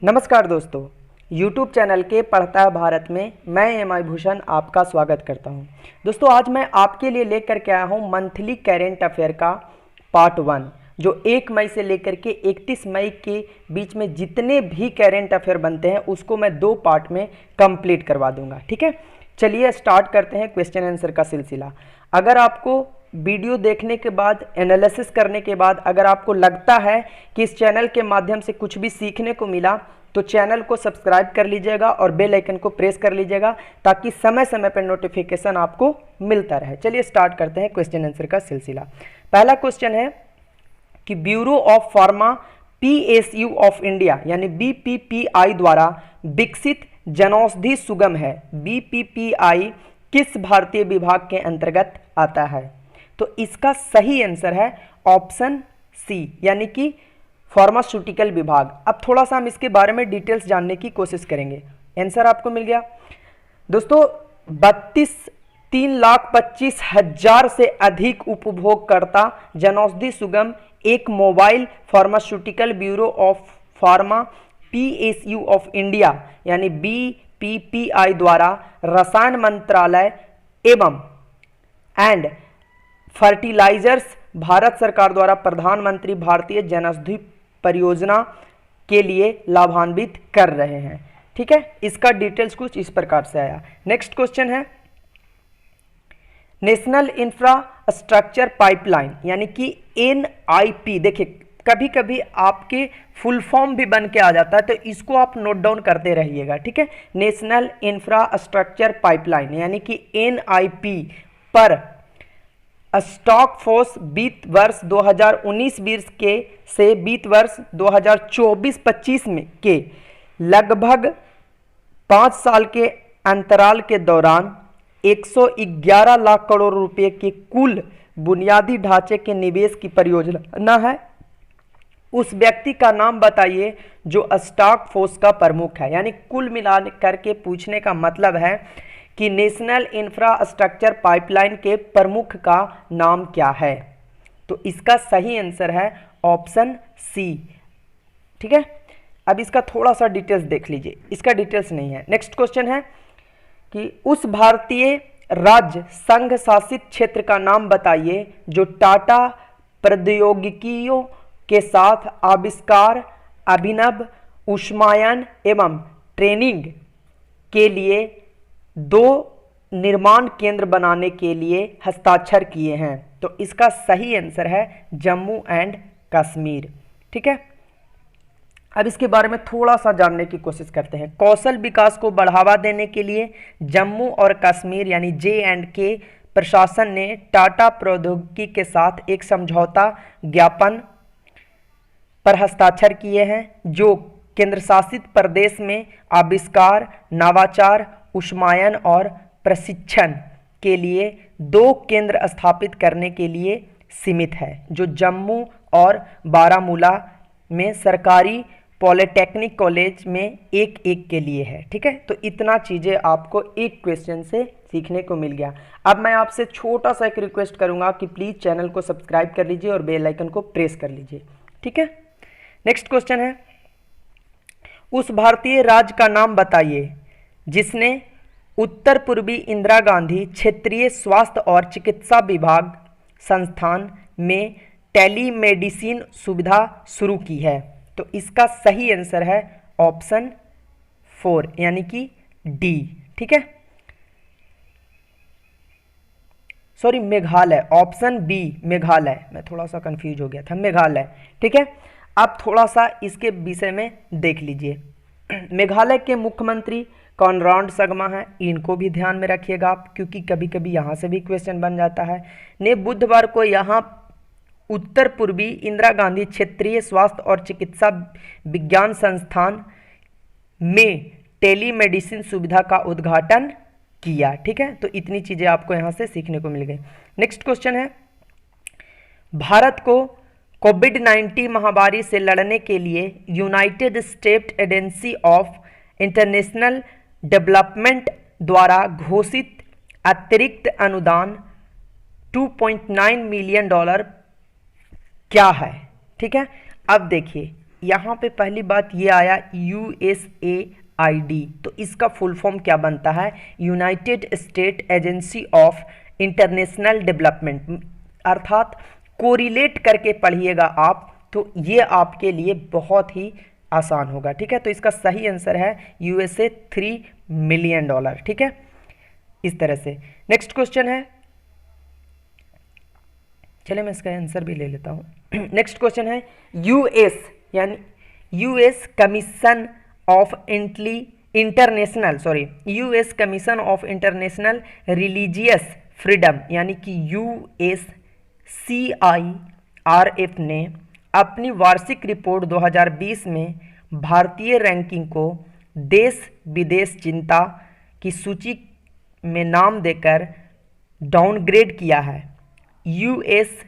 नमस्कार दोस्तों, YouTube channel के पढ़ता है भारत में मैं एम.आई. भूषण आपका स्वागत करता हूं। दोस्तों, आज मैं आपके लिए लेकर के आया हूं मंथली करेंट अफेयर का पार्ट 1, जो 1 मई से लेकर के 31 मई के बीच में जितने भी करेंट अफेयर बनते हैं उसको मैं 2 पार्ट में कंप्लीट करवा दूंगा। ठीक है, चलिए स्टार्ट करते हैं क्वेश्चन आंसर का सिलसिला। अगर आपको वीडियो देखने के बाद, एनालिसिस करने के बाद अगर आपको लगता है कि इस चैनल के माध्यम से कुछ भी सीखने को मिला तो चैनल को सब्सक्राइब कर लीजिएगा और बेल आइकन को प्रेस कर लीजिएगा ताकि समय समय पर नोटिफिकेशन आपको मिलता रहे। चलिए स्टार्ट करते हैं क्वेश्चन आंसर का सिलसिला। पहला क्वेश्चन है कि bureau of pharma PSU of India यानी BPPI द्वारा विकसित जनौषधि सुगम है। BPPI किस भारतीय विभाग के अंतर्गत आता है? तो इसका सही आंसर है ऑप्शन सी यानी कि फार्मास्यूटिकल विभाग। अब थोड़ा सा हम इसके बारे में डिटेल्स जानने की कोशिश करेंगे। आंसर आपको मिल गया दोस्तों। 3,25,000 से अधिक उपभोगकर्ता जनौषधि सुगम एक mobile pharmaceutical bureau of pharma PSU of India यानी BPPI द्वारा रसायन मंत्रालय एवं एंड फर्टिलाइजर्स भारत सरकार द्वारा प्रधानमंत्री भारतीय जनौषधि परियोजना के लिए लाभान्वित कर रहे हैं। ठीक है, इसका डिटेल्स कुछ इस प्रकार से आया। नेक्स्ट क्वेश्चन है नेशनल इंफ्रास्ट्रक्चर पाइपलाइन यानी कि NIP। देखिए, कभी कभी आपके फुल फॉर्म भी बन के आ जाता है तो इसको आप नोट डाउन करते रहिएगा। ठीक है, नेशनल इंफ्रास्ट्रक्चर पाइपलाइन यानी कि NIP पर स्टॉक फोर्स वित्त वर्ष 2019-20 के से वित्त वर्ष 2024-25 में के लगभग 5 साल के अंतराल के दौरान 111 लाख करोड़ रुपए के कुल बुनियादी ढांचे के निवेश की परियोजना है। उस व्यक्ति का नाम बताइए जो स्टॉक फोर्स का प्रमुख है। यानी कुल मिला करके पूछने का मतलब है कि नेशनल इंफ्रास्ट्रक्चर पाइपलाइन के प्रमुख का नाम क्या है? तो इसका सही आंसर है ऑप्शन सी। ठीक है, अब इसका थोड़ा सा डिटेल्स देख लीजिए, इसका डिटेल्स नहीं है। नेक्स्ट क्वेश्चन है कि उस भारतीय राज्य संघ शासित क्षेत्र का नाम बताइए जो टाटा प्रौद्योगिकियों के साथ आविष्कार, अभिनव, ऊष्मायन एवं ट्रेनिंग के लिए 2 निर्माण केंद्र बनाने के लिए हस्ताक्षर किए हैं। तो इसका सही आंसर है जम्मू एंड कश्मीर। ठीक है, अब इसके बारे में थोड़ा सा जानने की कोशिश करते हैं। कौशल विकास को बढ़ावा देने के लिए जम्मू और कश्मीर यानी J&K प्रशासन ने टाटा प्रौद्योगिकी के साथ एक समझौता ज्ञापन पर हस्ताक्षर किए हैं जो केंद्र शासित प्रदेश में आविष्कार, नवाचार, ऊष्मायन और प्रशिक्षण के लिए 2 केंद्र स्थापित करने के लिए सीमित है, जो जम्मू और बारामूला में सरकारी पॉलिटेक्निक कॉलेज में एक के लिए है। ठीक है, तो इतना चीज़ें आपको एक क्वेश्चन से सीखने को मिल गया। अब मैं आपसे छोटा सा एक रिक्वेस्ट करूंगा कि प्लीज़ चैनल को सब्सक्राइब कर लीजिए और बेल आइकन को प्रेस कर लीजिए। ठीक है, नेक्स्ट क्वेश्चन है उस भारतीय राज्य का नाम बताइए जिसने उत्तर पूर्वी इंदिरा गांधी क्षेत्रीय स्वास्थ्य और चिकित्सा विभाग संस्थान में टेलीमेडिसिन सुविधा शुरू की है। तो इसका सही आंसर है ऑप्शन 4 यानी कि डी। ठीक है, sorry Meghalaya, option B Meghalaya, मैं थोड़ा सा कंफ्यूज हो गया था, मेघालय। ठीक है, आप थोड़ा सा इसके विषय में देख लीजिए। मेघालय के मुख्यमंत्री कॉनराड संगमा है, इनको भी ध्यान में रखिएगा आप क्योंकि कभी कभी यहाँ से भी क्वेश्चन बन जाता है। ने बुधवार को यहाँ उत्तर पूर्वी इंदिरा गांधी क्षेत्रीय स्वास्थ्य और चिकित्सा विज्ञान संस्थान में टेलीमेडिसिन सुविधा का उद्घाटन किया। ठीक है, तो इतनी चीज़ें आपको यहाँ से सीखने को मिल गई। नेक्स्ट क्वेश्चन है भारत को कोविड-19 महामारी से लड़ने के लिए United states agency of international development द्वारा घोषित अतिरिक्त अनुदान $2.9 मिलियन क्या है? ठीक है, अब देखिए यहाँ पे पहली बात ये आया USAID, तो इसका फुल फॉर्म क्या बनता है? United state agency of international development, अर्थात कोरिलेट करके पढ़िएगा आप तो ये आपके लिए बहुत ही आसान होगा। ठीक है, तो इसका सही आंसर है USA $3 मिलियन। ठीक है, इस तरह से। नेक्स्ट क्वेश्चन है, चलिए मैं इसका आंसर भी ले लेता हूँ। नेक्स्ट क्वेश्चन है यूएस यानी US commission of US commission of international religious freedom यानी कि USCIRF ने अपनी वार्षिक रिपोर्ट 2020 में भारतीय रैंकिंग को देश विदेश चिंता की सूची में नाम देकर डाउनग्रेड किया है। USCIRF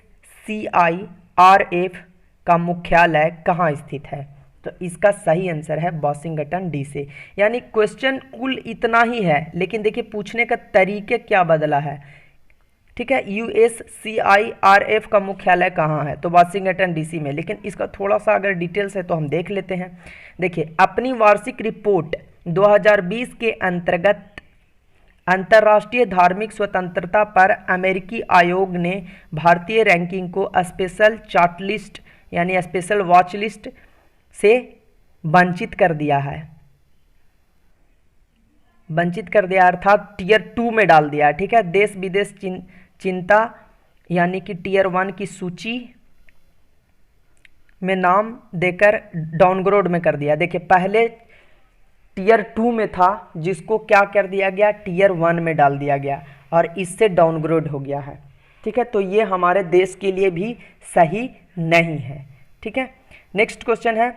का मुख्यालय कहाँ स्थित है? तो इसका सही आंसर है वाशिंगटन DC। यानी क्वेश्चन कुल इतना ही है, लेकिन देखिए पूछने का तरीके क्या बदला है। ठीक है, USCIRF का मुख्यालय कहाँ है? तो वाशिंगटन DC में। लेकिन इसका थोड़ा सा अगर डिटेल्स है तो हम देख लेते हैं। देखिए, अपनी वार्षिक रिपोर्ट 2020 के अंतर्गत अंतर्राष्ट्रीय धार्मिक स्वतंत्रता पर अमेरिकी आयोग ने भारतीय रैंकिंग को स्पेशल चार्ट लिस्ट यानी स्पेशल वॉच लिस्ट से वंचित कर दिया है। वंचित कर दिया अर्थात टियर 2 में डाल दिया। ठीक है, देश विदेश चिंता यानी कि टियर 1 की सूची में नाम देकर डाउनग्रेड में कर दिया। देखिए, पहले टियर 2 में था जिसको क्या कर दिया गया? टियर 1 में डाल दिया गया और इससे डाउनग्रेड हो गया है। ठीक है, तो ये हमारे देश के लिए भी सही नहीं है। ठीक है, नेक्स्ट क्वेश्चन है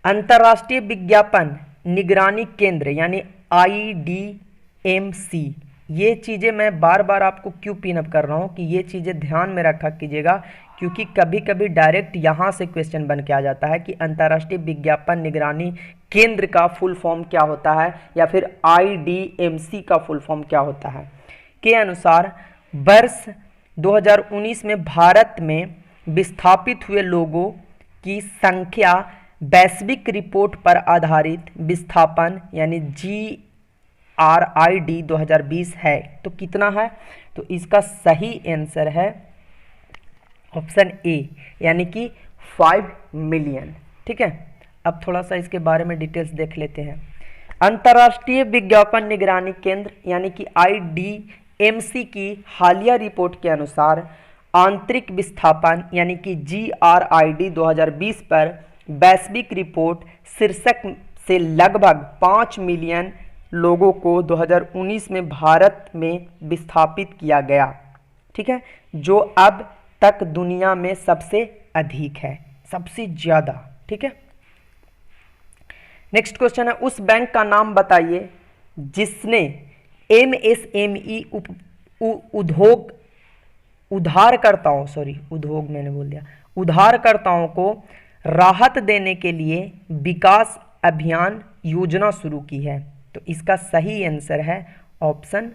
अंतर्राष्ट्रीय विज्ञापन निगरानी केंद्र यानी IDMC। ये चीज़ें मैं बार बार आपको क्यों पिन अप कर रहा हूँ कि ये चीज़ें ध्यान में रखा कीजिएगा, क्योंकि कभी कभी डायरेक्ट यहाँ से क्वेश्चन बन के आ जाता है कि अंतर्राष्ट्रीय विज्ञापन निगरानी केंद्र का फुल फॉर्म क्या होता है या फिर IDMC का फुल फॉर्म क्या होता है। के अनुसार वर्ष 2019 में भारत में विस्थापित हुए लोगों की संख्या वैश्विक रिपोर्ट पर आधारित विस्थापन यानी GRID 2020 है। तो कितना है? तो इसका सही आंसर है ऑप्शन ए यानी कि 5 मिलियन। ठीक है, अब थोड़ा सा इसके बारे में डिटेल्स देख लेते हैं। अंतर्राष्ट्रीय विज्ञापन निगरानी केंद्र यानी कि IDMC की हालिया रिपोर्ट के अनुसार आंतरिक विस्थापन यानी कि GRID 2020 पर वैश्विक रिपोर्ट शीर्षक से लगभग 5 मिलियन लोगों को 2019 में भारत में विस्थापित किया गया। ठीक है, जो अब तक दुनिया में सबसे अधिक है, सबसे ज़्यादा। ठीक है, नेक्स्ट क्वेश्चन है उस बैंक का नाम बताइए जिसने MSME उधारकर्ताओं को राहत देने के लिए विकास अभियान योजना शुरू की है। तो इसका सही आंसर है ऑप्शन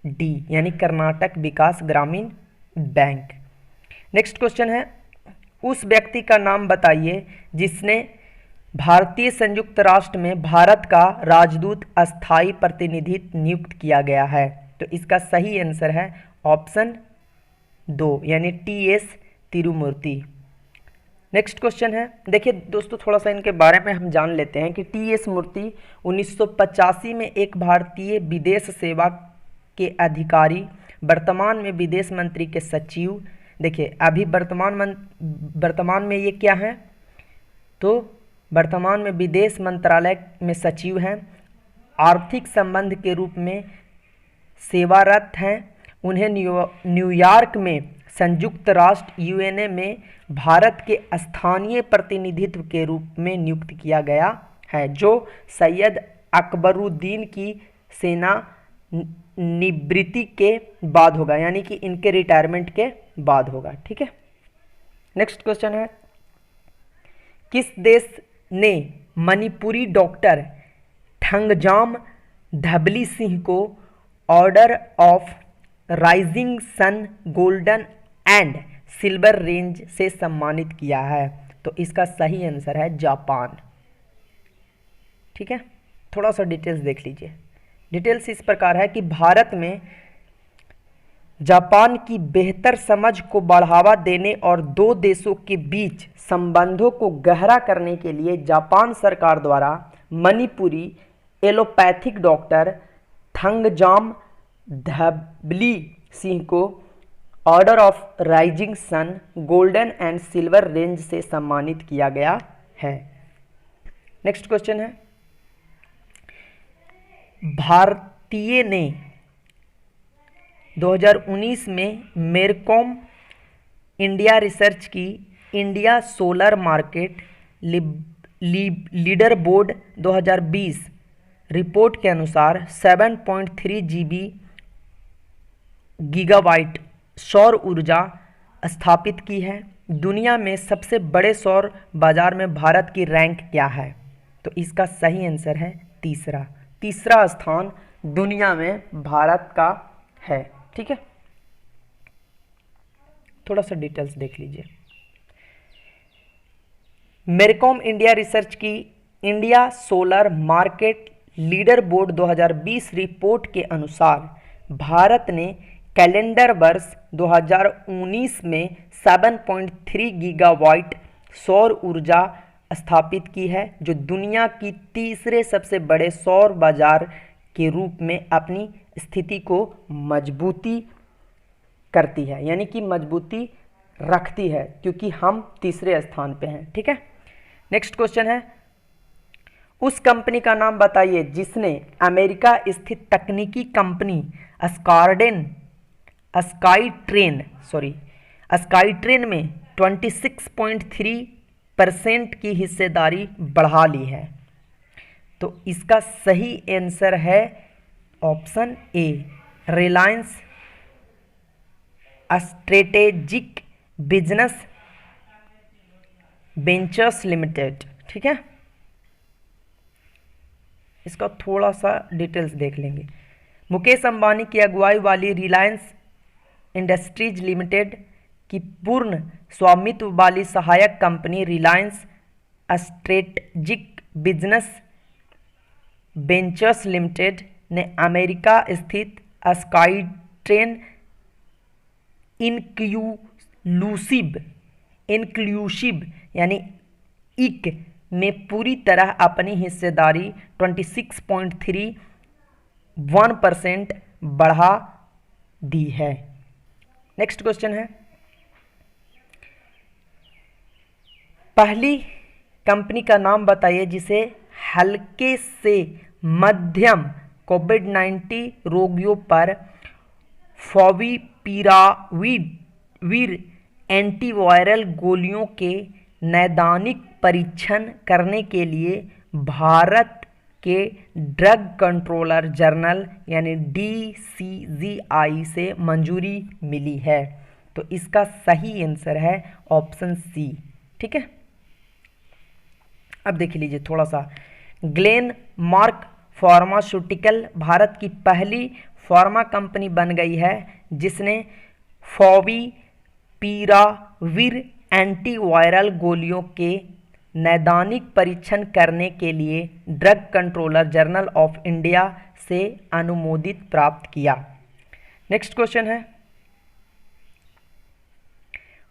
डी यानी कर्नाटक विकास ग्रामीण बैंक। नेक्स्ट क्वेश्चन है उस व्यक्ति का नाम बताइए जिसने भारतीय संयुक्त राष्ट्र में भारत का राजदूत अस्थायी प्रतिनिधि नियुक्त किया गया है। तो इसका सही आंसर है ऑप्शन 2 यानी TS तिरुमूर्ति। नेक्स्ट क्वेश्चन है, देखिए दोस्तों थोड़ा सा इनके बारे में हम जान लेते हैं कि TS मूर्ति 1985 में एक भारतीय विदेश सेवा के अधिकारी, वर्तमान में विदेश मंत्री के सचिव। देखिए अभी वर्तमान में ये क्या है? तो वर्तमान में विदेश मंत्रालय में सचिव हैं, आर्थिक संबंध के रूप में सेवारत हैं। उन्हें न्यूयॉर्क में संयुक्त राष्ट्र UNA में भारत के स्थानीय प्रतिनिधित्व के रूप में नियुक्त किया गया है, जो सैयद अकबरुद्दीन की सेना निवृत्ति के बाद होगा, यानी कि इनके रिटायरमेंट के बाद होगा। ठीक है, नेक्स्ट क्वेश्चन है किस देश ने मणिपुरी डॉक्टर ठंगजाम धबली सिंह को order of rising sun golden and silver range से सम्मानित किया है? तो इसका सही आंसर है जापान। ठीक है, थोड़ा सा डिटेल्स देख लीजिए। डिटेल्स इस प्रकार है कि भारत में जापान की बेहतर समझ को बढ़ावा देने और दो देशों के बीच संबंधों को गहरा करने के लिए जापान सरकार द्वारा मणिपुरी एलोपैथिक डॉक्टर थंगजाम धबली सिंह को order of rising sun golden and silver range से सम्मानित किया गया है। नेक्स्ट क्वेश्चन है, भारतीय ने 2019 में मेरकॉम इंडिया रिसर्च की India solar market leader board 2020 report के अनुसार 7.3 गीगावाट सौर ऊर्जा स्थापित की है। दुनिया में सबसे बड़े सौर बाजार में भारत की रैंक क्या है? तो इसका सही आंसर है तीसरा स्थान दुनिया में भारत का है। ठीक है, थोड़ा सा डिटेल्स देख लीजिए। मेरकॉम इंडिया रिसर्च की India solar market leader board 2020 report के अनुसार भारत ने कैलेंडर वर्ष 2019 में 7.3 गीगावाट सौर ऊर्जा स्थापित की है, जो दुनिया की तीसरे सबसे बड़े सौर बाजार के रूप में अपनी स्थिति को मजबूती करती है, यानी कि मजबूती रखती है, क्योंकि हम तीसरे स्थान पे हैं। ठीक है, नेक्स्ट क्वेश्चन है, उस कंपनी का नाम बताइए जिसने अमेरिका स्थित तकनीकी कंपनी स्काईट्रेन में 26.3% की हिस्सेदारी बढ़ा ली है। तो इसका सही आंसर है option A, Reliance strategic business ventures limited. ठीक है, इसका थोड़ा सा डिटेल्स देख लेंगे। मुकेश अंबानी की अगुवाई वाली रिलायंस इंडस्ट्रीज लिमिटेड की पूर्ण स्वामित्व वाली सहायक company Reliance strategic business ventures limited ने अमेरिका स्थित स्काईट्रेन इंक्लूसिव यानी इक में पूरी तरह अपनी हिस्सेदारी 26.31% बढ़ा दी है। नेक्स्ट क्वेश्चन है, पहली कंपनी का नाम बताइए जिसे हल्के से मध्यम कोविड-19 रोगियों पर फॉविपिराविर एंटीवायरल गोलियों के नैदानिक परीक्षण करने के लिए भारत के ड्रग कंट्रोलर जनरल यानी DCGI से मंजूरी मिली है। तो इसका सही आंसर है ऑप्शन सी। ठीक है, अब देख लीजिए थोड़ा सा, ग्लेनमार्क फार्मास्यूटिकल भारत की पहली फार्मा कंपनी बन गई है जिसने फॉविपिराविर एंटीवायरल गोलियों के नैदानिक परीक्षण करने के लिए drug controller general of India से अनुमोदित प्राप्त किया। नेक्स्ट क्वेश्चन है,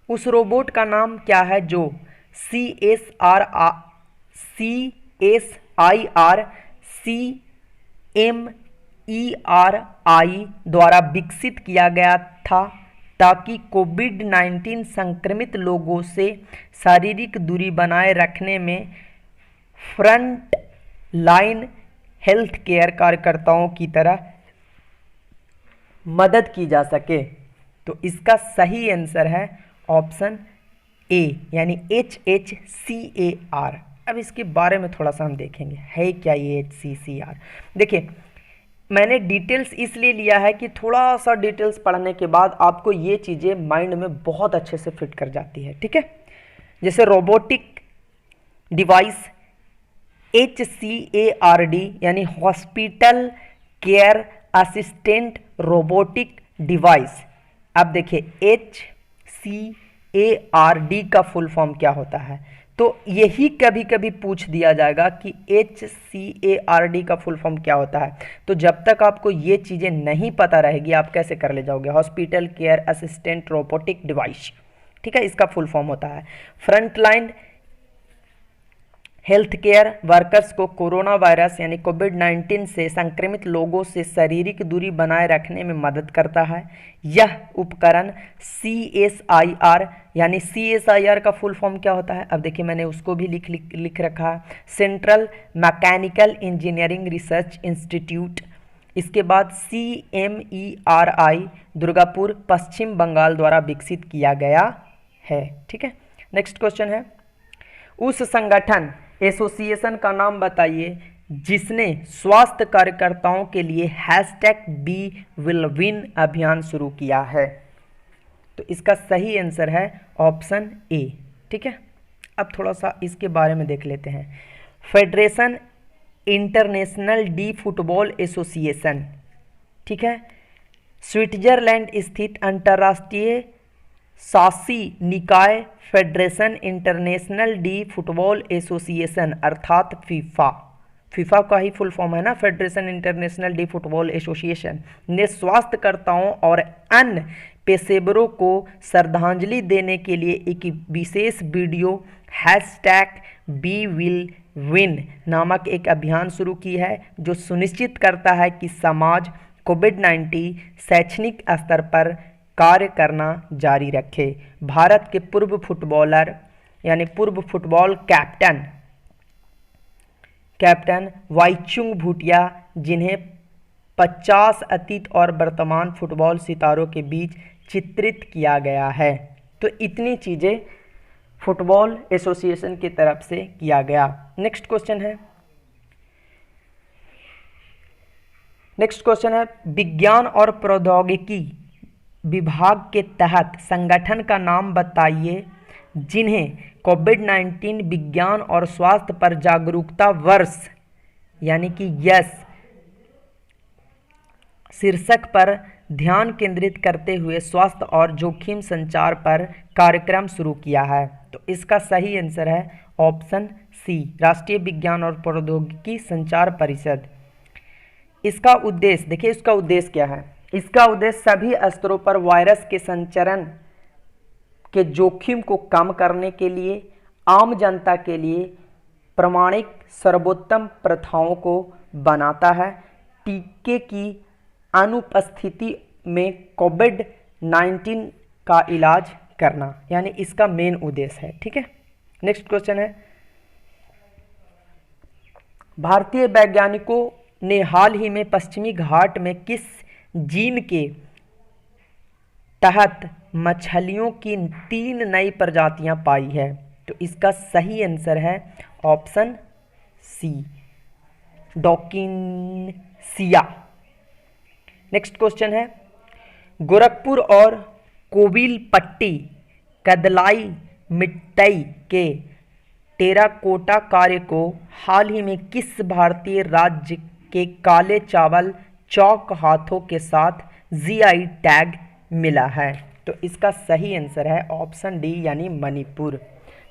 उस रोबोट का नाम क्या है जो CSIR-CMERI द्वारा विकसित किया गया था ताकि कोविड-19 संक्रमित लोगों से शारीरिक दूरी बनाए रखने में फ्रंट लाइन हेल्थ केयर कार्यकर्ताओं की तरह मदद की जा सके? तो इसका सही आंसर है ऑप्शन ए यानी HHCAR। अब इसके बारे में थोड़ा सा हम देखेंगे, है क्या ये HCCR। देखिए, मैंने डिटेल्स इसलिए लिया है कि थोड़ा सा डिटेल्स पढ़ने के बाद आपको ये चीज़ें माइंड में बहुत अच्छे से फिट कर जाती है। ठीक है, जैसे रोबोटिक डिवाइस HCARD यानी hospital care assistant robotic device. अब देखिए HCARD का फुल फॉर्म क्या होता है, तो यही कभी कभी पूछ दिया जाएगा कि HCARD का फुल फॉर्म क्या होता है। तो जब तक आपको ये चीज़ें नहीं पता रहेगी आप कैसे कर ले जाओगे। Hospital care assistant robotic device, ठीक है, इसका फुल फॉर्म होता है। फ्रंटलाइन हेल्थ केयर वर्कर्स को कोरोना वायरस यानी कोविड-19 से संक्रमित लोगों से शारीरिक दूरी बनाए रखने में मदद करता है। यह उपकरण CSIR यानी CSIR का फुल फॉर्म क्या होता है, अब देखिए मैंने उसको भी लिख रखा है, central mechanical engineering research institute. इसके बाद CMERI दुर्गापुर पश्चिम बंगाल द्वारा विकसित किया गया है, ठीक है। नेक्स्ट क्वेश्चन है, उस संगठन एसोसिएशन का नाम बताइए जिसने स्वास्थ्य कार्यकर्ताओं के लिए #BeWillWin अभियान शुरू किया है। तो इसका सही आंसर है ऑप्शन ए, ठीक है। अब थोड़ा सा इसके बारे में देख लेते हैं। Federation international D football association, ठीक है, स्विट्जरलैंड स्थित अंतर्राष्ट्रीय शासी निकाय federation international D football association अर्थात फीफा का ही फुल फॉर्म है ना, federation international D football association ने स्वास्थ्यकर्ताओं और अन्य पेशेवरों को श्रद्धांजलि देने के लिए एक विशेष वीडियो #BeWillWin नामक एक अभियान शुरू की है जो सुनिश्चित करता है कि समाज कोविड-19 शैक्षणिक स्तर पर कार्य करना जारी रखे। भारत के पूर्व फुटबॉलर यानी पूर्व फुटबॉल कैप्टन वाईचुंग भूटिया, जिन्हें 50 अतीत और वर्तमान फुटबॉल सितारों के बीच चित्रित किया गया है। तो इतनी चीज़ें फुटबॉल एसोसिएशन की तरफ से किया गया। नेक्स्ट क्वेश्चन है विज्ञान और प्रौद्योगिकी विभाग के तहत संगठन का नाम बताइए जिन्हें कोविड-19 विज्ञान और स्वास्थ्य पर जागरूकता वर्ष यानी कि यस शीर्षक पर ध्यान केंद्रित करते हुए स्वास्थ्य और जोखिम संचार पर कार्यक्रम शुरू किया है। तो इसका सही आंसर है ऑप्शन सी, राष्ट्रीय विज्ञान और प्रौद्योगिकी संचार परिषद। इसका उद्देश्य देखिए, इसका उद्देश्य क्या है। इसका उद्देश्य सभी स्तरों पर वायरस के संचरण के जोखिम को कम करने के लिए आम जनता के लिए प्रमाणिक सर्वोत्तम प्रथाओं को बनाता है। टीके की अनुपस्थिति में कोविड-19 का इलाज करना यानी इसका मेन उद्देश्य है, ठीक है। नेक्स्ट क्वेश्चन है, भारतीय वैज्ञानिकों ने हाल ही में पश्चिमी घाट में किस जीन के तहत मछलियों की 3 नई प्रजातियां पाई है। तो इसका सही आंसर है ऑप्शन सी, डॉकिन्सिया। नेक्स्ट क्वेश्चन है, गोरखपुर और कोविलपट्टी कदलाई मिट्टी के टेराकोटा कार्य को हाल ही में किस भारतीय राज्य के काले चावल चौक हाथों के साथ GI टैग मिला है। तो इसका सही आंसर है ऑप्शन डी यानी मणिपुर,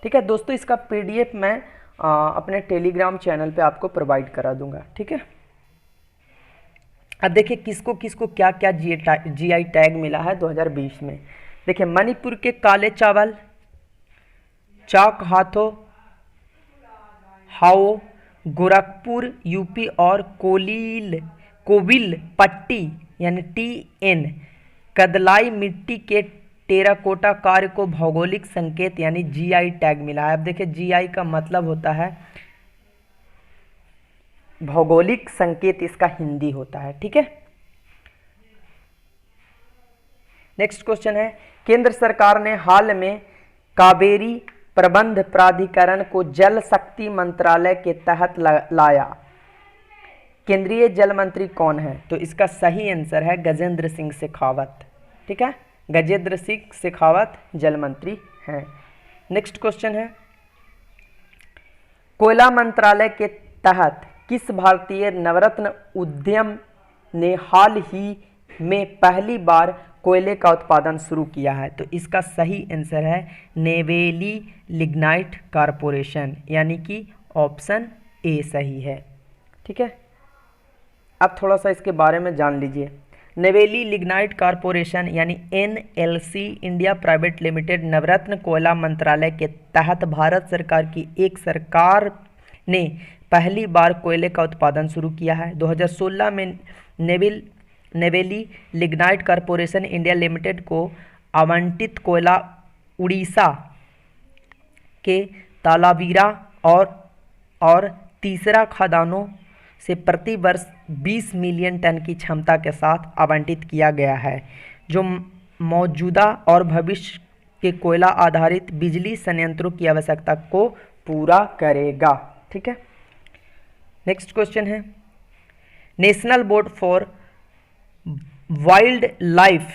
ठीक है। दोस्तों इसका PDF मैं अपने टेलीग्राम चैनल पे आपको प्रोवाइड करा दूंगा, ठीक है। अब देखिए किसको किसको क्या क्या GI टैग मिला है 2020 में। देखिए मणिपुर के काले चावल चौक हाथों हाओ, गोरखपुर यूपी और कोविलपट्टी यानी TN कदलाई मिट्टी के टेराकोटा कार्य को भौगोलिक संकेत यानी GI टैग मिला है। अब देखिए GI का मतलब होता है भौगोलिक संकेत, इसका हिंदी होता है, ठीक है। नेक्स्ट क्वेश्चन है, केंद्र सरकार ने हाल में कावेरी प्रबंध प्राधिकरण को जल शक्ति मंत्रालय के तहत लाया। केंद्रीय जल मंत्री कौन है। तो इसका सही आंसर है गजेंद्र सिंह शेखावत, ठीक है। गजेंद्र सिंह शेखावत जल मंत्री हैं। नेक्स्ट क्वेश्चन है, कोयला मंत्रालय के तहत किस भारतीय नवरत्न उद्यम ने हाल ही में पहली बार कोयले का उत्पादन शुरू किया है? तो इसका सही आंसर है नेवेली लिग्नाइट कारपोरेशन, यानी कि ऑप्शन ए सही है। ठीक है, अब थोड़ा सा इसके बारे में जान लीजिए। नेवेली लिग्नाइट कारपोरेशन यानी NLC इंडिया प्राइवेट लिमिटेड नवरत्न कोयला मंत्रालय के तहत भारत सरकार की एक सरकार ने पहली बार कोयले का उत्पादन शुरू किया है। 2016 में Neyveli lignite corporation India limited को आवंटित कोयला उड़ीसा के तालावीरा और तीसरा खदानों से प्रति वर्ष 20 मिलियन टन की क्षमता के साथ आवंटित किया गया है, जो मौजूदा और भविष्य के कोयला आधारित बिजली संयंत्रों की आवश्यकता को पूरा करेगा। ठीक है, नेक्स्ट क्वेश्चन है, national board for wild life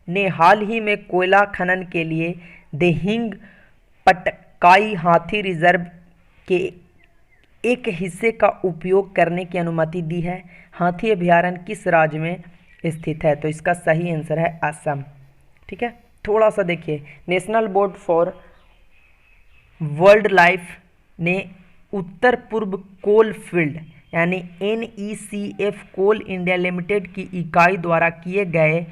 ने हाल ही में कोयला खनन के लिए दिहिंग पटकाई हाथी रिजर्व के एक हिस्से का उपयोग करने की अनुमति दी है। हाथी अभयारण्य किस राज्य में स्थित है? तो इसका सही आंसर है असम। ठीक है, थोड़ा सा देखिए, national board for world life ने उत्तर पूर्व कोल फील्ड यानी NECF कोल इंडिया लिमिटेड की इकाई द्वारा किए गए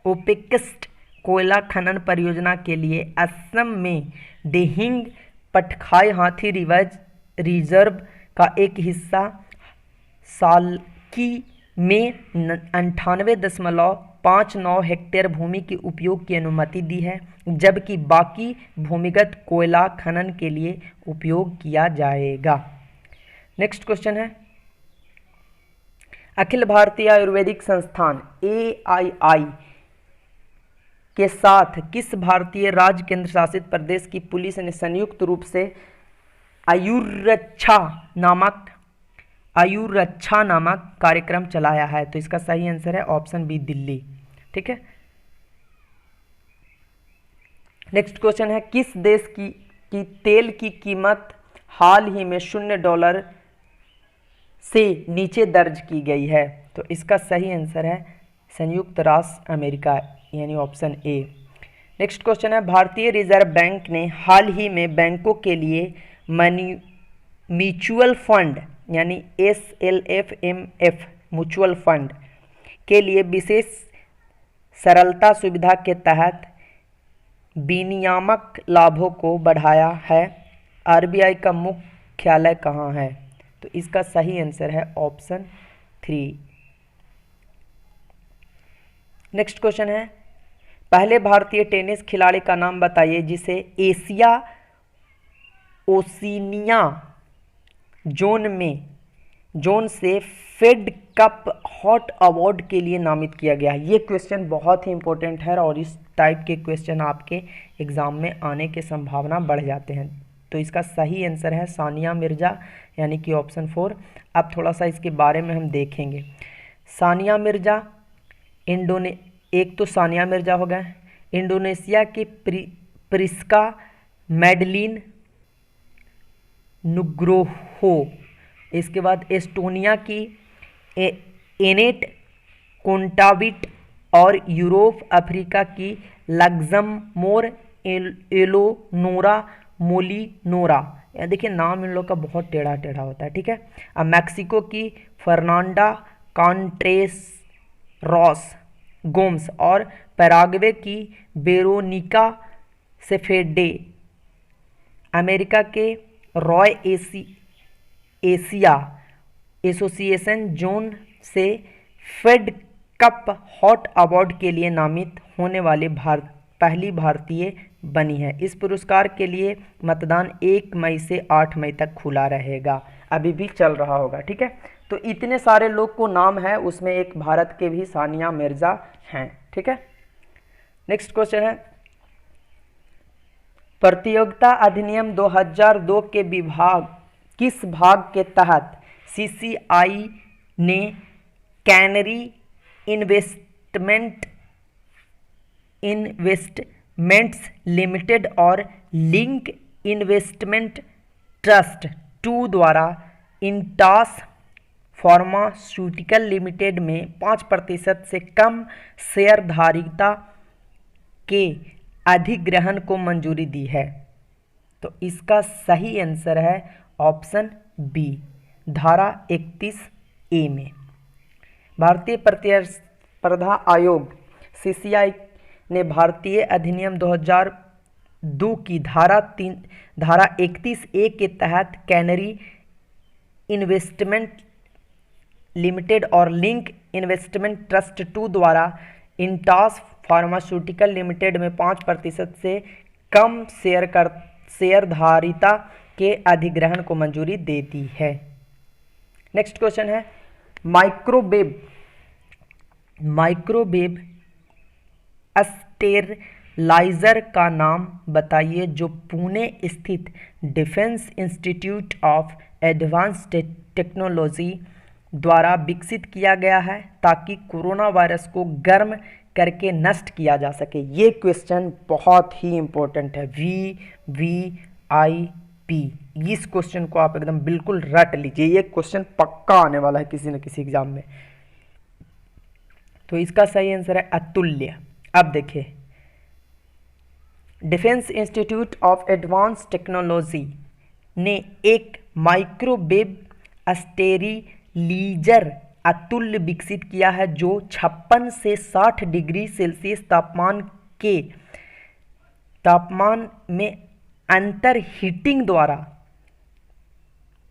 ओपेकस्ट कोयला खनन परियोजना के लिए असम में दिहिंग पटकाई हाथी रिजर्व का एक हिस्सा सालकी में 98.59 हेक्टेयर भूमि के उपयोग की अनुमति दी है, जबकि बाकी भूमिगत कोयला खनन के लिए उपयोग किया जाएगा। नेक्स्ट क्वेश्चन है, अखिल भारतीय आयुर्वेदिक संस्थान AII के साथ किस भारतीय राज्य केंद्र शासित प्रदेश की पुलिस ने संयुक्त रूप से आयुरक्षा नामक कार्यक्रम चलाया है? तो इसका सही आंसर है ऑप्शन बी दिल्ली। ठीक है, नेक्स्ट क्वेश्चन है, किस देश की तेल की कीमत हाल ही में $0 से नीचे दर्ज की गई है? तो इसका सही आंसर है संयुक्त राष्ट्र अमेरिका, यानी ऑप्शन ए। नेक्स्ट क्वेश्चन है, भारतीय रिजर्व बैंक ने हाल ही में बैंकों के लिए म्यूचुअल फंड यानी SLFMF म्यूचुअल फंड के लिए विशेष सरलता सुविधा के तहत विनियामक लाभों को बढ़ाया है। RBI का मुख्यालय कहाँ है? तो इसका सही आंसर है ऑप्शन 3। नेक्स्ट क्वेश्चन है, पहले भारतीय टेनिस खिलाड़ी का नाम बताइए जिसे एशिया ओशिनिया जोन से फेड कप हॉट अवार्ड के लिए नामित किया गया है। ये क्वेश्चन बहुत ही इंपॉर्टेंट है और इस टाइप के क्वेश्चन आपके एग्जाम में आने की संभावना बढ़ जाते हैं। तो इसका सही आंसर है सानिया मिर्ज़ा, यानी कि ऑप्शन 4। अब थोड़ा सा इसके बारे में हम देखेंगे। सानिया मिर्ज़ा एक तो सानिया मिर्ज़ा हो गए, इंडोनेशिया के प्रिस्का मैडलिन नुग्रोहो, इसके बाद एस्टोनिया की एनेट कोंटाविट और यूरोप अफ्रीका की लग्जमोर एलोनोरा मोलिनोरा। देखिए नाम इन लोग का बहुत टेढ़ा टेढ़ा होता है। ठीक है, अब मैक्सिको की फर्नांडा कॉन्ट्रेस रॉस गोम्स और पैराग्वे की वेरोनिका सेफेडे, अमेरिका के रॉय एशिया एसोसिएशन जोन से फेड कप हॉट अवार्ड के लिए नामित होने वाली पहली भारतीय बनी है। इस पुरस्कार के लिए मतदान 1 मई से 8 मई तक खुला रहेगा, अभी भी चल रहा होगा। ठीक है, तो इतने सारे लोग को नाम है, उसमें एक भारत के भी सानिया मिर्ज़ा हैं। ठीक है, नेक्स्ट क्वेश्चन है, प्रतियोगिता अधिनियम 2002 के किस भाग के तहत CCI ने कैनरी इन्वेस्टमेंट्स लिमिटेड और लिंक इन्वेस्टमेंट ट्रस्ट 2 द्वारा इंटास फार्मास्यूटिकल लिमिटेड में 5% से कम शेयरधारिता के अधिग्रहण को मंजूरी दी है? तो इसका सही आंसर है ऑप्शन बी, धारा 31A में। भारतीय प्रतिस्पर्धा आयोग CCI ने भारतीय अधिनियम 2002 की धारा 31A के तहत कैनरी इन्वेस्टमेंट लिमिटेड और लिंक इन्वेस्टमेंट ट्रस्ट 2 द्वारा इंटास फार्मास्यूटिकल लिमिटेड में 5% से कम शेयरधारिता के अधिग्रहण को मंजूरी दे दी है। नेक्स्ट क्वेश्चन है, माइक्रोवेव स्टेरलाइजर का नाम बताइए जो पुणे स्थित defence institute of advanced technology द्वारा विकसित किया गया है ताकि कोरोना वायरस को गर्म करके नष्ट किया जा सके। ये क्वेश्चन बहुत ही इंपॉर्टेंट है, VVIP। इस क्वेश्चन को आप एकदम बिल्कुल रट लीजिए, ये क्वेश्चन पक्का आने वाला है किसी न किसी एग्जाम में। तो इसका सही आंसर है अतुल्य। अब देखिए, defence institute of advance technology ने एक माइक्रोवेव स्टेरिलीजर अतुल्य विकसित किया है जो 56 से 60 डिग्री सेल्सियस तापमान में अंतर हीटिंग द्वारा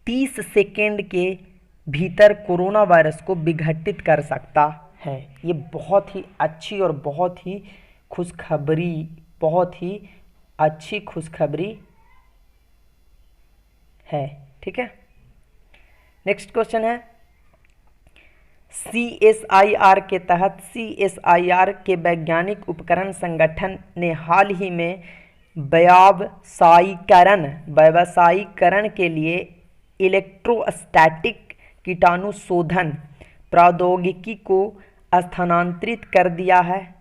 30 सेकेंड के भीतर कोरोना वायरस को विघटित कर सकता है। ये बहुत ही अच्छी और बहुत ही अच्छी खुशखबरी है। ठीक है, नेक्स्ट क्वेश्चन है, CSIR के तहत CSIR के वैज्ञानिक उपकरण संगठन ने हाल ही में व्यावसायीकरण के लिए इलेक्ट्रोस्टैटिक कीटाणु शोधन प्रौद्योगिकी को स्थानांतरित कर दिया है।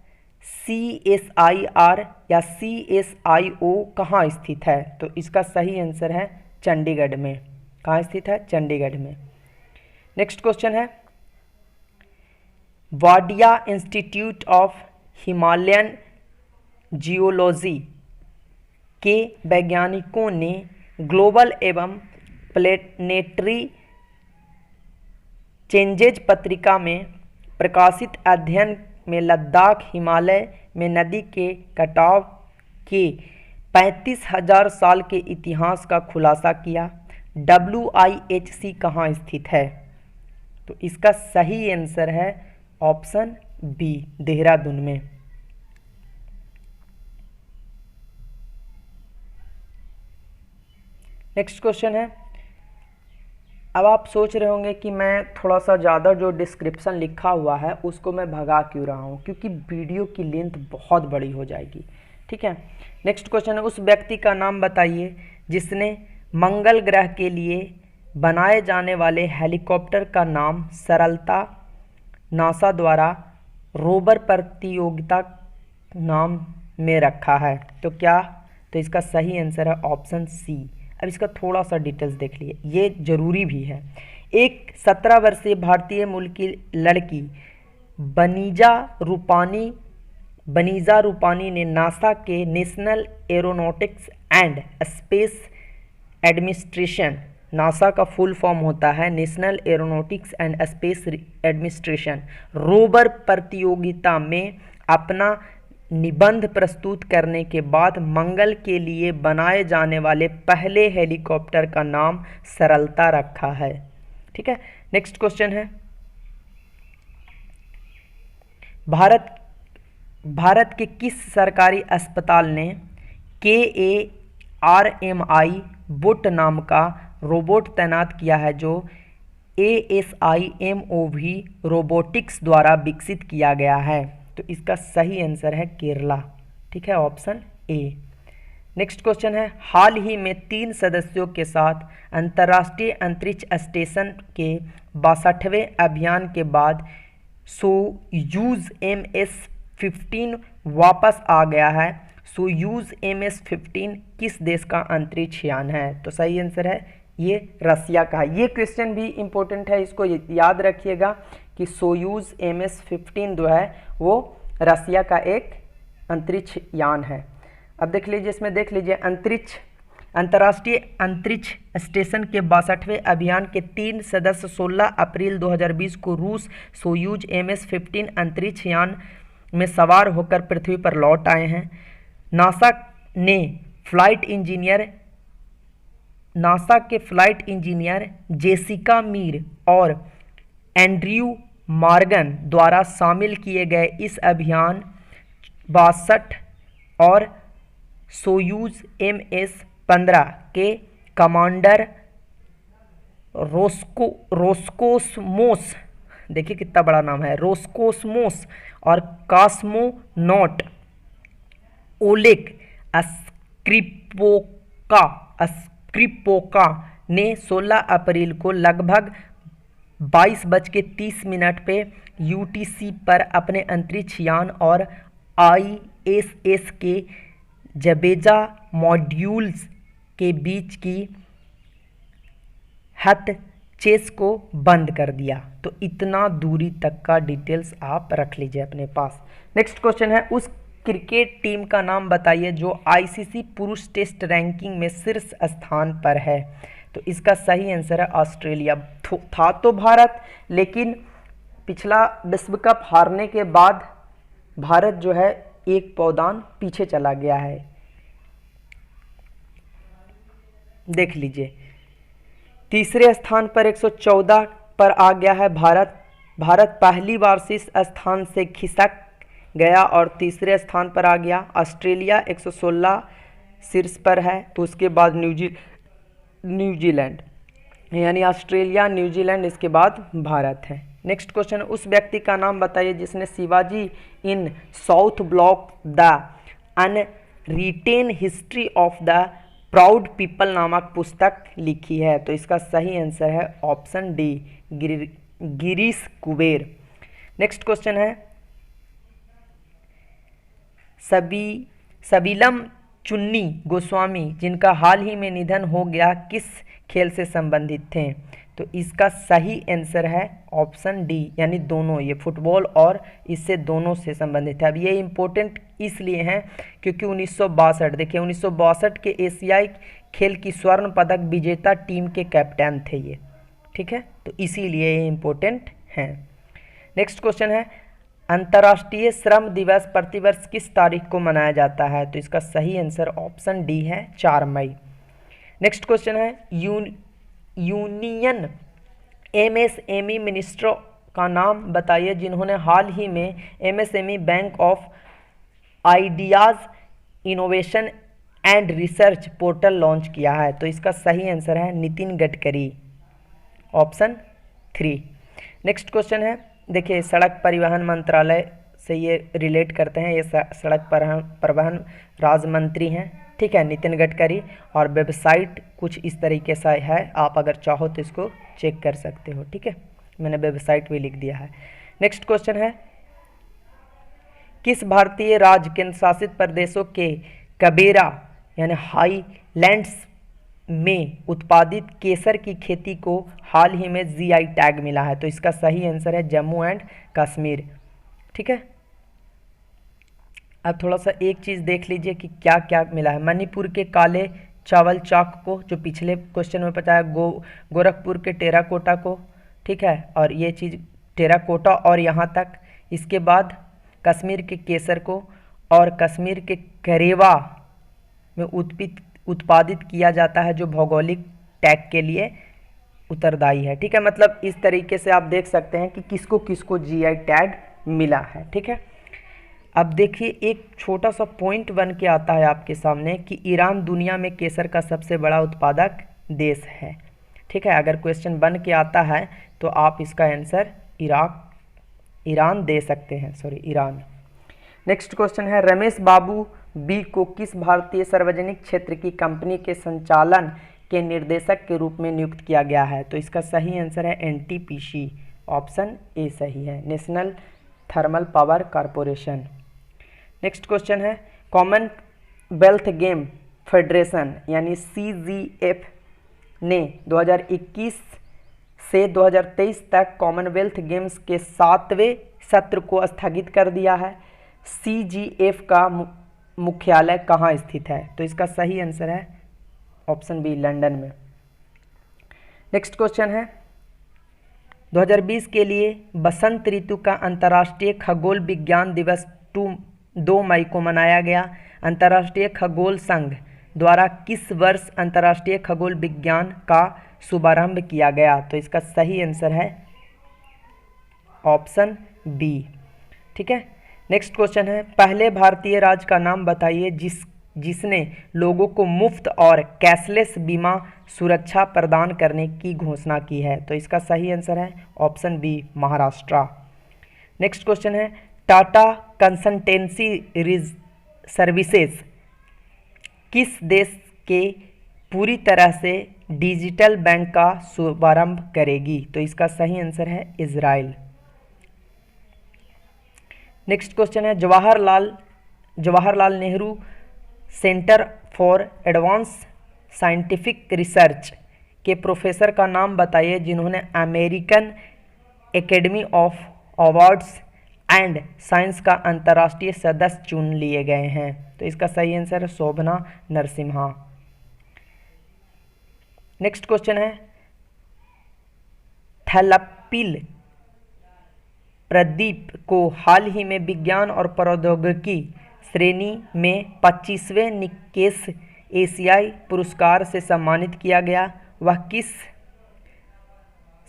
CSIR या CSIO कहाँ स्थित है? तो इसका सही आंसर है चंडीगढ़ में। कहाँ स्थित है? चंडीगढ़ में। नेक्स्ट क्वेश्चन है, Wadia institute of Himalayan geology के वैज्ञानिकों ने ग्लोबल एवं प्लेनेटरी चेंजेज पत्रिका में प्रकाशित अध्ययन में लद्दाख हिमालय में नदी के कटाव के 35,000 साल के इतिहास का खुलासा किया। WIHC कहाँ स्थित है? तो इसका सही आंसर है ऑप्शन बी, देहरादून में। नेक्स्ट क्वेश्चन है, अब आप सोच रहे होंगे कि मैं थोड़ा सा ज़्यादा जो डिस्क्रिप्शन लिखा हुआ है उसको मैं भगा क्यों रहा हूँ, क्योंकि वीडियो की लेंथ बहुत बड़ी हो जाएगी। ठीक है, नेक्स्ट क्वेश्चन है, उस व्यक्ति का नाम बताइए जिसने मंगल ग्रह के लिए बनाए जाने वाले हेलीकॉप्टर का नाम सरलता नासा द्वारा रोवर प्रतियोगिता नाम में रखा है। तो इसका सही आंसर है ऑप्शन सी। अब इसका थोड़ा सा डिटेल्स देख लिए, ये जरूरी भी है। एक 17 वर्षीय भारतीय मूल की लड़की बनीजा रूपानी ने नासा के national aeronautics and space administration, NASA का फुल फॉर्म होता है national aeronautics and space administration, rover प्रतियोगिता में अपना निबंध प्रस्तुत करने के बाद मंगल के लिए बनाए जाने वाले पहले हेलीकॉप्टर का नाम सरलता रखा है। ठीक है, नेक्स्ट क्वेश्चन है, भारत के किस सरकारी अस्पताल ने KARMI बोट नाम का रोबोट तैनात किया है जो ASIMOV रोबोटिक्स द्वारा विकसित किया गया है? तो इसका सही आंसर है केरला। ठीक है, ऑप्शन ए। नेक्स्ट क्वेश्चन है, हाल ही में 3 सदस्यों के साथ अंतर्राष्ट्रीय अंतरिक्ष स्टेशन के 62वें अभियान के बाद सोयूज MS-15 वापस आ गया है। सोयूज MS-15 किस देश का अंतरिक्ष यान है? तो सही आंसर है ये रसिया का है। ये क्वेश्चन भी इम्पोर्टेंट है, इसको याद रखिएगा कि सोयूज MS-15 जो है वो रसिया का एक अंतरिक्ष यान है। अब देख लीजिए, इसमें देख लीजिए अंतर्राष्ट्रीय अंतरिक्ष स्टेशन के 62वें अभियान के 3 सदस्य 16 अप्रैल 2020 को रूस सोयूज MS-15 अंतरिक्ष यान में सवार होकर पृथ्वी पर लौट आए हैं। नासा के फ्लाइट इंजीनियर जेसिका मीर और एंड्रयू मॉर्गन द्वारा शामिल किए गए इस अभियान 62 और सोयूज MS-15 के कमांडर रोस्कोसमोस, देखिए कितना बड़ा नाम है, रोस्कोसमोस और कॉस्मोनॉट ओलेग स्क्रिपोका ने 16 अप्रैल को लगभग 22:30 पे UTC पर अपने अंतरिक्ष यान और ISS के जबेजा मॉड्यूल्स के बीच की हथचेस को बंद कर दिया। तो इतना दूरी तक का डिटेल्स आप रख लीजिए अपने पास। नेक्स्ट क्वेश्चन है, उस क्रिकेट टीम का नाम बताइए जो ICC पुरुष टेस्ट रैंकिंग में शीर्ष स्थान पर है। तो इसका सही आंसर है ऑस्ट्रेलिया। था तो भारत, लेकिन पिछला विश्व कप हारने के बाद भारत जो है एक पावदान पीछे चला गया है। देख लीजिए, तीसरे स्थान पर 114 पर आ गया है भारत पहली बार शीर्ष स्थान से खिसक गया और तीसरे स्थान पर आ गया। ऑस्ट्रेलिया 116 शीर्ष पर है, तो उसके बाद न्यूजीलैंड, यानी ऑस्ट्रेलिया, न्यूजीलैंड, इसके बाद भारत है। नेक्स्ट क्वेश्चन, उस व्यक्ति का नाम बताइए जिसने Shivaji in South Block the unwritten history of the proud people नामक पुस्तक लिखी है। तो इसका सही आंसर है option D, Girish Kuber. Next question है, सबीलम चुन्नी गोस्वामी जिनका हाल ही में निधन हो गया किस खेल से संबंधित थे। तो इसका सही आंसर है ऑप्शन डी, यानी दोनों, ये फुटबॉल और इससे दोनों से संबंधित है। अब ये इम्पोर्टेंट इसलिए हैं क्योंकि 1962, देखिए 1962 के एशियाई खेल की स्वर्ण पदक विजेता टीम के कैप्टन थे ये, ठीक है, तो इसीलिए ये इम्पोर्टेंट हैं। नेक्स्ट क्वेश्चन है, अंतर्राष्ट्रीय श्रम दिवस प्रतिवर्ष किस तारीख को मनाया जाता है। तो इसका सही आंसर ऑप्शन डी है, 4 मई। नेक्स्ट क्वेश्चन है, यूनियन MSME मिनिस्टर का नाम बताइए जिन्होंने हाल ही में MSME bank of ideas innovation and research portal launch किया है। तो इसका सही आंसर है Nitin Gadkari, option 3। Next question है, देखिए सड़क परिवहन मंत्रालय से ये रिलेट करते हैं, ये सड़क परिवहन राज्य मंत्री हैं, ठीक है, नितिन गडकरी, और वेबसाइट कुछ इस तरीके से है, आप अगर चाहो तो इसको चेक कर सकते हो, ठीक है, मैंने वेबसाइट भी लिख दिया है। नेक्स्ट क्वेश्चन है, किस भारतीय राज्य केंद्र शासित प्रदेशों के कबेरा यानी हाईलैंड्स में उत्पादित केसर की खेती को हाल ही में GI टैग मिला है। तो इसका सही आंसर है जम्मू एंड कश्मीर, ठीक है। अब थोड़ा सा एक चीज़ देख लीजिए कि क्या क्या मिला है। मणिपुर के काले चावल चाक को, जो पिछले क्वेश्चन में बताया, गोरखपुर के टेराकोटा को, ठीक है, और ये चीज़ टेराकोटा और यहाँ तक। इसके बाद कश्मीर के केसर को और कश्मीर के करेवा में उत्पादित किया जाता है, जो भौगोलिक टैग के लिए उत्तरदायी है, ठीक है। मतलब इस तरीके से आप देख सकते हैं कि किसको किसको GI टैग मिला है, ठीक है। अब देखिए एक छोटा सा पॉइंट बन के आता है आपके सामने कि ईरान दुनिया में केसर का सबसे बड़ा उत्पादक देश है, ठीक है। अगर क्वेश्चन बन के आता है तो आप इसका आंसर ईरान दे सकते हैं, ईरान। नेक्स्ट क्वेश्चन है, रमेश बाबू बी को किस भारतीय सार्वजनिक क्षेत्र की कंपनी के संचालन के निर्देशक के रूप में नियुक्त किया गया है। तो इसका सही आंसर है NTPC, ऑप्शन ए सही है, national thermal power corporation. Next question है, कॉमनवेल्थ गेम फेडरेशन यानी CGF ने 2021 से 2023 तक कॉमनवेल्थ गेम्स के 7वें सत्र को स्थगित कर दिया है। CGF का मुख्यालय कहाँ स्थित है? तो इसका सही आंसर है ऑप्शन बी, लंदन में। नेक्स्ट क्वेश्चन है 2020 के लिए बसंत ऋतु का अंतर्राष्ट्रीय खगोल विज्ञान दिवस 2 मई को मनाया गया। अंतर्राष्ट्रीय खगोल संघ द्वारा किस वर्ष अंतर्राष्ट्रीय खगोल विज्ञान का शुभारंभ किया गया? तो इसका सही आंसर है ऑप्शन बी। ठीक है, नेक्स्ट क्वेश्चन है पहले भारतीय राज्य का नाम बताइए जिसने लोगों को मुफ्त और कैशलेस बीमा सुरक्षा प्रदान करने की घोषणा की है। तो इसका सही आंसर है option B, Maharashtra. Next question है टाटा कंसल्टेंसी सर्विसेज किस देश के पूरी तरह से डिजिटल बैंक का शुभारंभ करेगी? तो इसका सही आंसर है इजराइल। नेक्स्ट क्वेश्चन है Jawaharlal Nehru centre for advance scientific research के प्रोफेसर का नाम बताइए जिन्होंने American academy of awards and science का अंतर्राष्ट्रीय सदस्य चुन लिए गए हैं। तो इसका सही आंसर है शोभना नरसिम्हा। नेक्स्ट क्वेश्चन है थलप्पील प्रदीप को हाल ही में विज्ञान और प्रौद्योगिकी श्रेणी में 25वें निकेश एशियाई पुरस्कार से सम्मानित किया गया। वह किस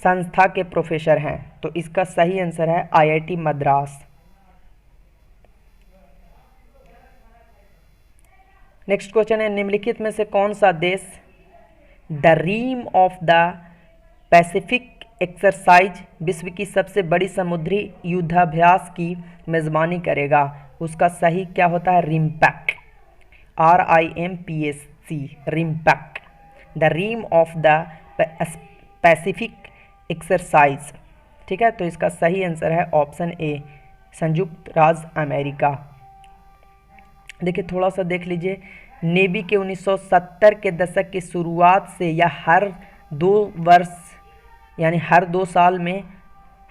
संस्था के प्रोफेसर हैं? तो इसका सही आंसर है IIT मद्रास। नेक्स्ट क्वेश्चन है निम्नलिखित में से कौन सा देश the rim of the Pacific exercise विश्व की सबसे बड़ी समुद्री युद्धाभ्यास की मेजबानी करेगा? उसका सही क्या होता है? RIMPAC, RIMPAC, RIMPAC, the rim of the Pacific exercise. ठीक है, तो इसका सही आंसर है ऑप्शन ए, संयुक्त राज्य अमेरिका। देखिए थोड़ा सा देख लीजिए, नेवी के 1970 के दशक की शुरुआत से यह हर 2 वर्ष यानी हर 2 साल में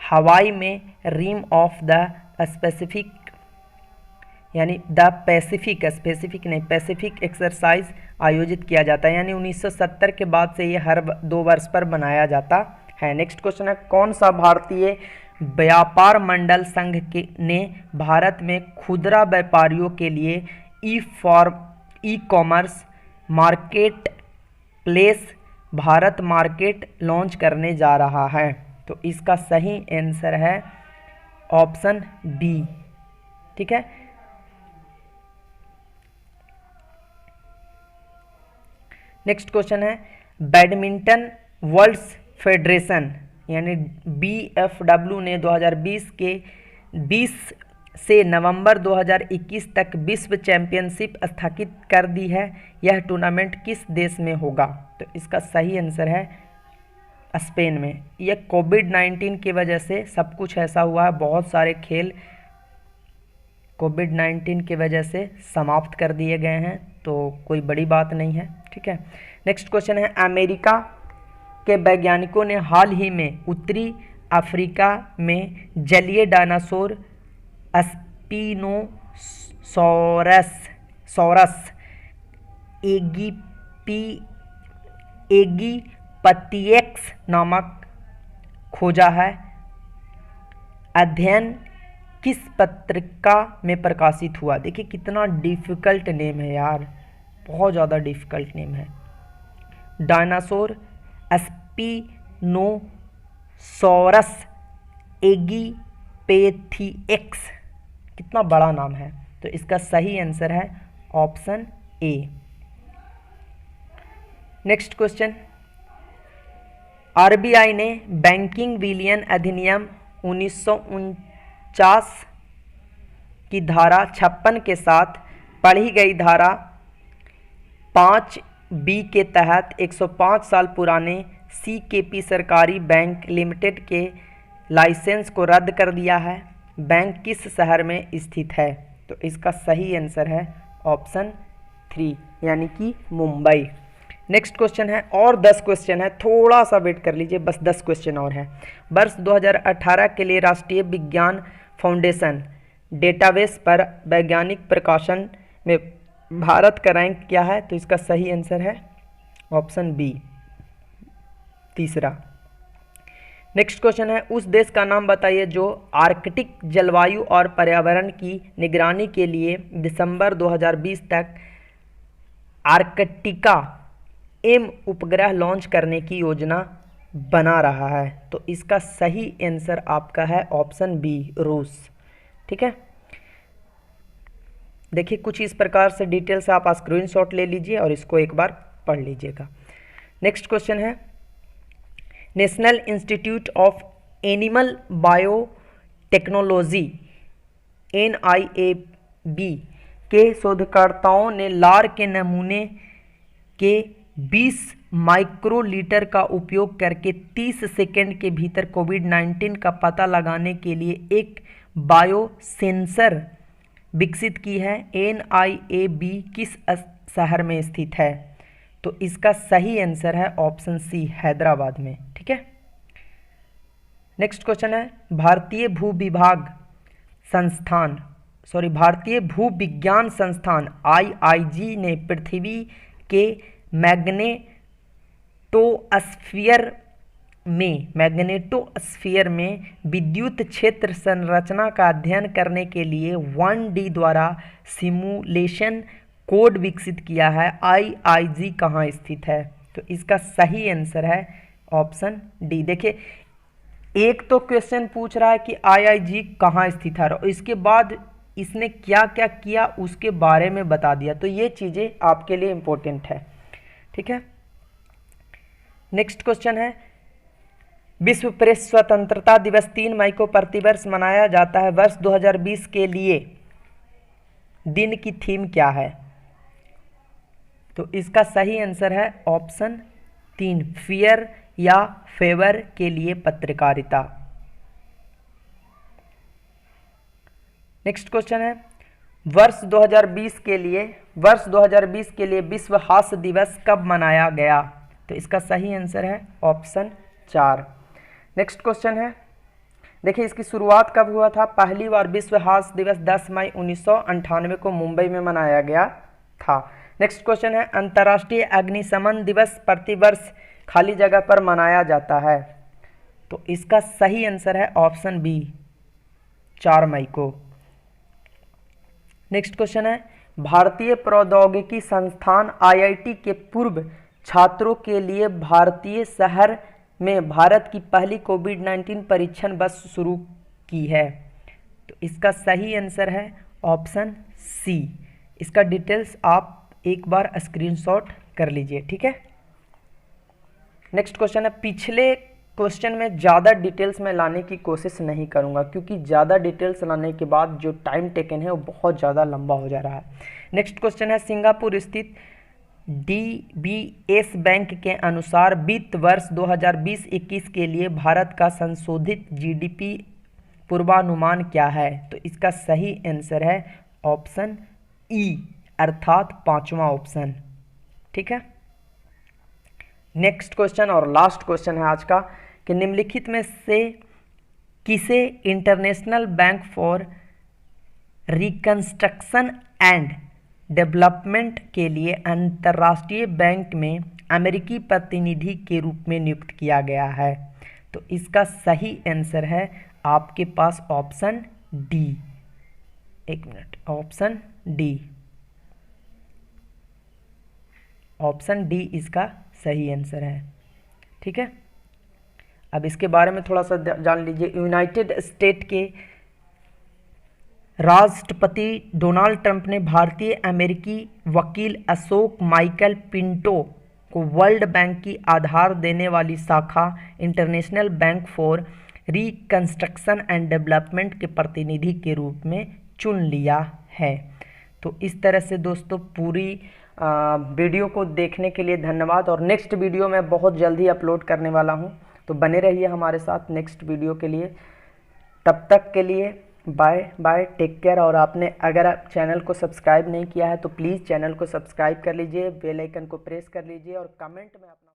हवाई में रिम ऑफ द स्पेसिफिक यानी द पैसिफिक एक्सरसाइज आयोजित किया जाता है। यानी 1970 के बाद से ये हर 2 वर्ष पर बनाया जाता है। नेक्स्ट क्वेश्चन है कौन सा भारतीय व्यापार मंडल संघ ने भारत में खुदरा व्यापारियों के लिए e commerce market place Bharat market launch करने जा रहा है? तो इसका सही आंसर है ऑप्शन बी। ठीक है, नेक्स्ट क्वेश्चन है बैडमिंटन वर्ल्ड फेडरेशन यानी BFW ने 2020 के 20 से नवंबर 2021 तक विश्व चैंपियनशिप स्थगित कर दी है। यह टूर्नामेंट किस देश में होगा? तो इसका सही आंसर है स्पेन में। यह कोविड-19 की वजह से सब कुछ ऐसा हुआ है, बहुत सारे खेल कोविड-19 की वजह से समाप्त कर दिए गए हैं, तो कोई बड़ी बात नहीं है। ठीक है, नेक्स्ट क्वेश्चन है अमेरिका के वैज्ञानिकों ने हाल ही में उत्तरी अफ्रीका में जलीय डायनासोर स्पिनोसॉरस एगिप्तियक्स नामक खोजा है। अध्ययन किस पत्रिका में प्रकाशित हुआ? देखिए कितना डिफ़िकल्ट नेम है यार, बहुत ज़्यादा डिफ़िकल्ट नेम है। डायनासोर स्पिनोसॉरस एगिप्तियक्स, कितना बड़ा नाम है। तो इसका सही आंसर है option A. Next question, RBI ने बैंकिंग विलयन अधिनियम 1949 की धारा 56 के साथ पढ़ी गई धारा 5B के तहत 105 साल पुराने CKP सरकारी बैंक लिमिटेड के लाइसेंस को रद्द कर दिया है। बैंक किस शहर में स्थित है? तो इसका सही आंसर है ऑप्शन 3 यानी कि मुंबई। नेक्स्ट क्वेश्चन है, और 10 क्वेश्चन है, थोड़ा सा वेट कर लीजिए, बस 10 क्वेश्चन और है। वर्ष 2018 के लिए राष्ट्रीय विज्ञान फाउंडेशन डेटाबेस पर वैज्ञानिक प्रकाशन में भारत का रैंक क्या है? तो इसका सही आंसर है ऑप्शन बी, तीसरा। नेक्स्ट क्वेश्चन है, उस देश का नाम बताइए जो आर्कटिक जलवायु और पर्यावरण की निगरानी के लिए दिसंबर 2020 तक आर्कटिका एम उपग्रह लॉन्च करने की योजना बना रहा है। तो इसका सही आंसर आपका है ऑप्शन बी, रूस। ठीक है, देखिए कुछ इस प्रकार से डिटेल से आप स्क्रीनशॉट ले लीजिए और इसको एक बार पढ़ लीजिएगा। नेक्स्ट क्वेश्चन है, national institute of animal biotechnology NIAB के शोधकर्ताओं ने लार के नमूने के 20 माइक्रोलीटर का उपयोग करके 30 सेकेंड के भीतर कोविड-19 का पता लगाने के लिए एक बायोसेंसर विकसित की है। NIAB किस शहर में स्थित है? तो इसका सही आंसर है ऑप्शन सी, हैदराबाद में। ठीक है, नेक्स्ट क्वेश्चन है, भारतीय भूविज्ञान संस्थान IIG ने पृथ्वी के मैग्नेटोस्फीयर में विद्युत क्षेत्र संरचना का अध्ययन करने के लिए 1D द्वारा सिमुलेशन कोड विकसित किया है। IIG कहाँ स्थित है? तो इसका सही आंसर है ऑप्शन डी। देखिए एक तो क्वेश्चन पूछ रहा है कि IIG कहाँ स्थित है और इसके बाद इसने क्या क्या किया उसके बारे में बता दिया, तो ये चीज़ें आपके लिए इम्पोर्टेंट है। ठीक है, नेक्स्ट क्वेश्चन है, विश्व प्रेस स्वतंत्रता दिवस 3 मई को प्रतिवर्ष मनाया जाता है। वर्ष 2020 के लिए दिन की थीम क्या है? तो इसका सही आंसर है ऑप्शन 3, फियर या फेवर के लिए पत्रकारिता। नेक्स्ट क्वेश्चन है, वर्ष 2020 के लिए विश्व हास्य दिवस कब मनाया गया? तो इसका सही आंसर है ऑप्शन 4। नेक्स्ट क्वेश्चन है, देखिए इसकी शुरुआत कब हुआ था? पहली बार विश्व हास्य दिवस 10 मई 1998 को मुंबई में मनाया गया था। नेक्स्ट क्वेश्चन है, अंतर्राष्ट्रीय अग्निशमन दिवस प्रतिवर्ष खाली जगह पर मनाया जाता है। तो इसका सही आंसर है ऑप्शन बी, 4 मई को। नेक्स्ट क्वेश्चन है, भारतीय प्रौद्योगिकी संस्थान IIT के पूर्व छात्रों के लिए भारतीय शहर में भारत की पहली कोविड-19 परीक्षण बस शुरू की है। तो इसका सही आंसर है ऑप्शन सी। इसका डिटेल्स आप एक बार स्क्रीनशॉट कर लीजिए। ठीक है, नेक्स्ट क्वेश्चन है, पिछले क्वेश्चन में ज़्यादा डिटेल्स में लाने की कोशिश नहीं करूंगा क्योंकि ज़्यादा डिटेल्स लाने के बाद जो टाइम टेकन है वो बहुत ज़्यादा लंबा हो जा रहा है। नेक्स्ट क्वेश्चन है, सिंगापुर स्थित DBS बैंक के अनुसार वित्त वर्ष 2020-21 के लिए भारत का संशोधित GDP पूर्वानुमान क्या है? तो इसका सही आंसर है ऑप्शन ई, अर्थात 5वां ऑप्शन। ठीक है, नेक्स्ट क्वेश्चन और लास्ट क्वेश्चन है आज का कि निम्नलिखित में से किसे international bank for reconstruction and development के लिए अंतर्राष्ट्रीय बैंक में अमेरिकी प्रतिनिधि के रूप में नियुक्त किया गया है? तो इसका सही आंसर है आपके पास ऑप्शन डी। एक minute, option D, option D इसका सही आंसर है। ठीक है, अब इसके बारे में थोड़ा सा जान लीजिए। यूनाइटेड स्टेट के राष्ट्रपति डोनाल्ड ट्रंप ने भारतीय अमेरिकी वकील अशोक माइकल पिंटो को वर्ल्ड बैंक की आधार देने वाली शाखा international bank for reconstruction and development के प्रतिनिधि के रूप में चुन लिया है। तो इस तरह से दोस्तों पूरी वीडियो को देखने के लिए धन्यवाद, और नेक्स्ट वीडियो मैं बहुत जल्दी अपलोड करने वाला हूं, तो बने रहिए हमारे साथ नेक्स्ट वीडियो के लिए। तब तक के लिए बाय बाय, टेक केयर। और आपने अगर आप चैनल को सब्सक्राइब नहीं किया है तो प्लीज़ चैनल को सब्सक्राइब कर लीजिए, बेल आइकन को प्रेस कर लीजिए और कमेंट में अपना